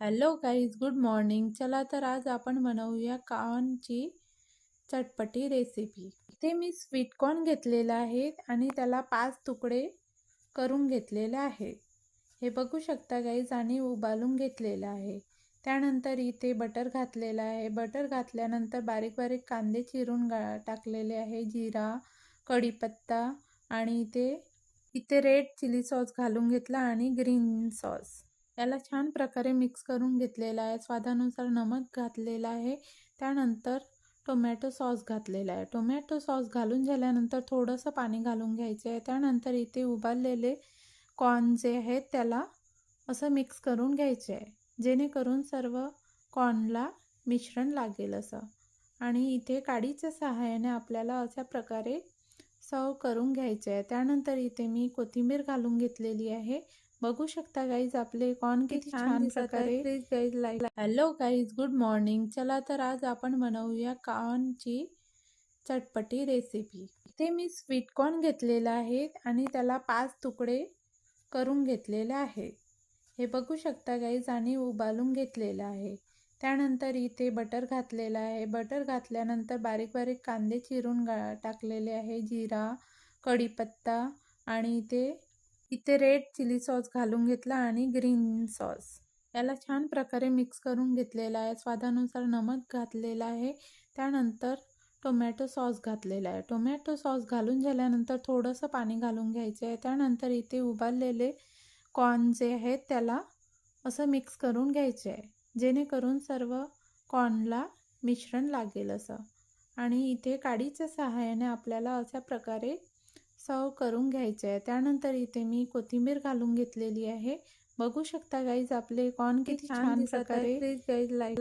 Hello guys, good morning. चला तर आज आपण बनवूया कॉर्नची चटपटी रेसिपी. इथे मी स्वीट कॉर्न घेतलेला आहे आणि त्याला 5 तुकडे करून घेतलेले आहेत. हे बघू शकता गाईज, आणि उबालून घेतलेलं आहे. त्यानंतर इथे बटर घातलेला आहे. बटर घातल्यानंतर बारीक बारीक कांदे चिरून टाकलेले आहे, जिरा, कढीपत्ता, आणि इथे रेड चिली सॉस घालून घेतला आणि ग्रीन सॉस. याला छान प्रकारे मिक्स करून घेतलेला आहे. स्वादानुसार नमक घातलेला आहे. त्यानंतर टोमॅटो सॉस घातलेला आहे. टोमॅटो सॉस घालून झाल्यानंतर थोडंसं पाणी घालून घ्यायचं आहे. त्यानंतर इथे उबाललेले कॉर्न जे आहेत त्याला असं मिक्स करून घ्यायचे आहे, जेणेकरून सर्व कॉर्नला मिश्रण लागेल असं. आणि इथे काडीच्या सहाय्याने आपल्याला अशा प्रकारे सर्व करून घ्यायचे आहे. त्यानंतर इथे मी कोथिंबीर घालून घेतलेली आहे. बघू शकता गाईज, आपले कॉर्न किती छान प्रकारे. Please guys like. Hello guys, good morning. चला तर आज आपण बनवूया कॉर्नची चटपटी रेसिपी. इथे मी स्वीट कॉर्न घेतलेला आहे आणि त्याला 5 तुकडे करून घेतलेले आहेत. हे बघू शकता गाईज, आणि उबालून घेतलेलं आहे. त्यानंतर इथे बटर घातलेला आहे. बटर घातल्यानंतर बारीक बारीक कांदे चिरून टाकलेले आहे, जिरा, कढीपत्ता, आणि इथे रेड चिली सॉस घालून घेतला आणि ग्रीन सॉस. याला छान प्रकारे मिक्स करून घेतलेला आहे. स्वादानुसार नमक घातलेला आहे. त्यानंतर टोमॅटो सॉस घातलेला आहे. टोमॅटो सॉस घालून झाल्यानंतर थोडंसं पाणी घालून घ्यायचं आहे. त्यानंतर इथे उबाललेले कॉर्न जे आहेत त्याला असं मिक्स करून घ्यायचे आहे, जेणेकरून सर्व कॉर्नला मिश्रण लागेल असं. आणि इथे काडीच्या सहाय्याने आपल्याला अशा प्रकारे सर्व करून घ्यायचे आहे. त्यानंतर इथे मी कोथिंबीर घालून घेतलेली आहे. बघू शकता गाईज, आपले कॉर्न किती छान प्रकारे. Please guys like.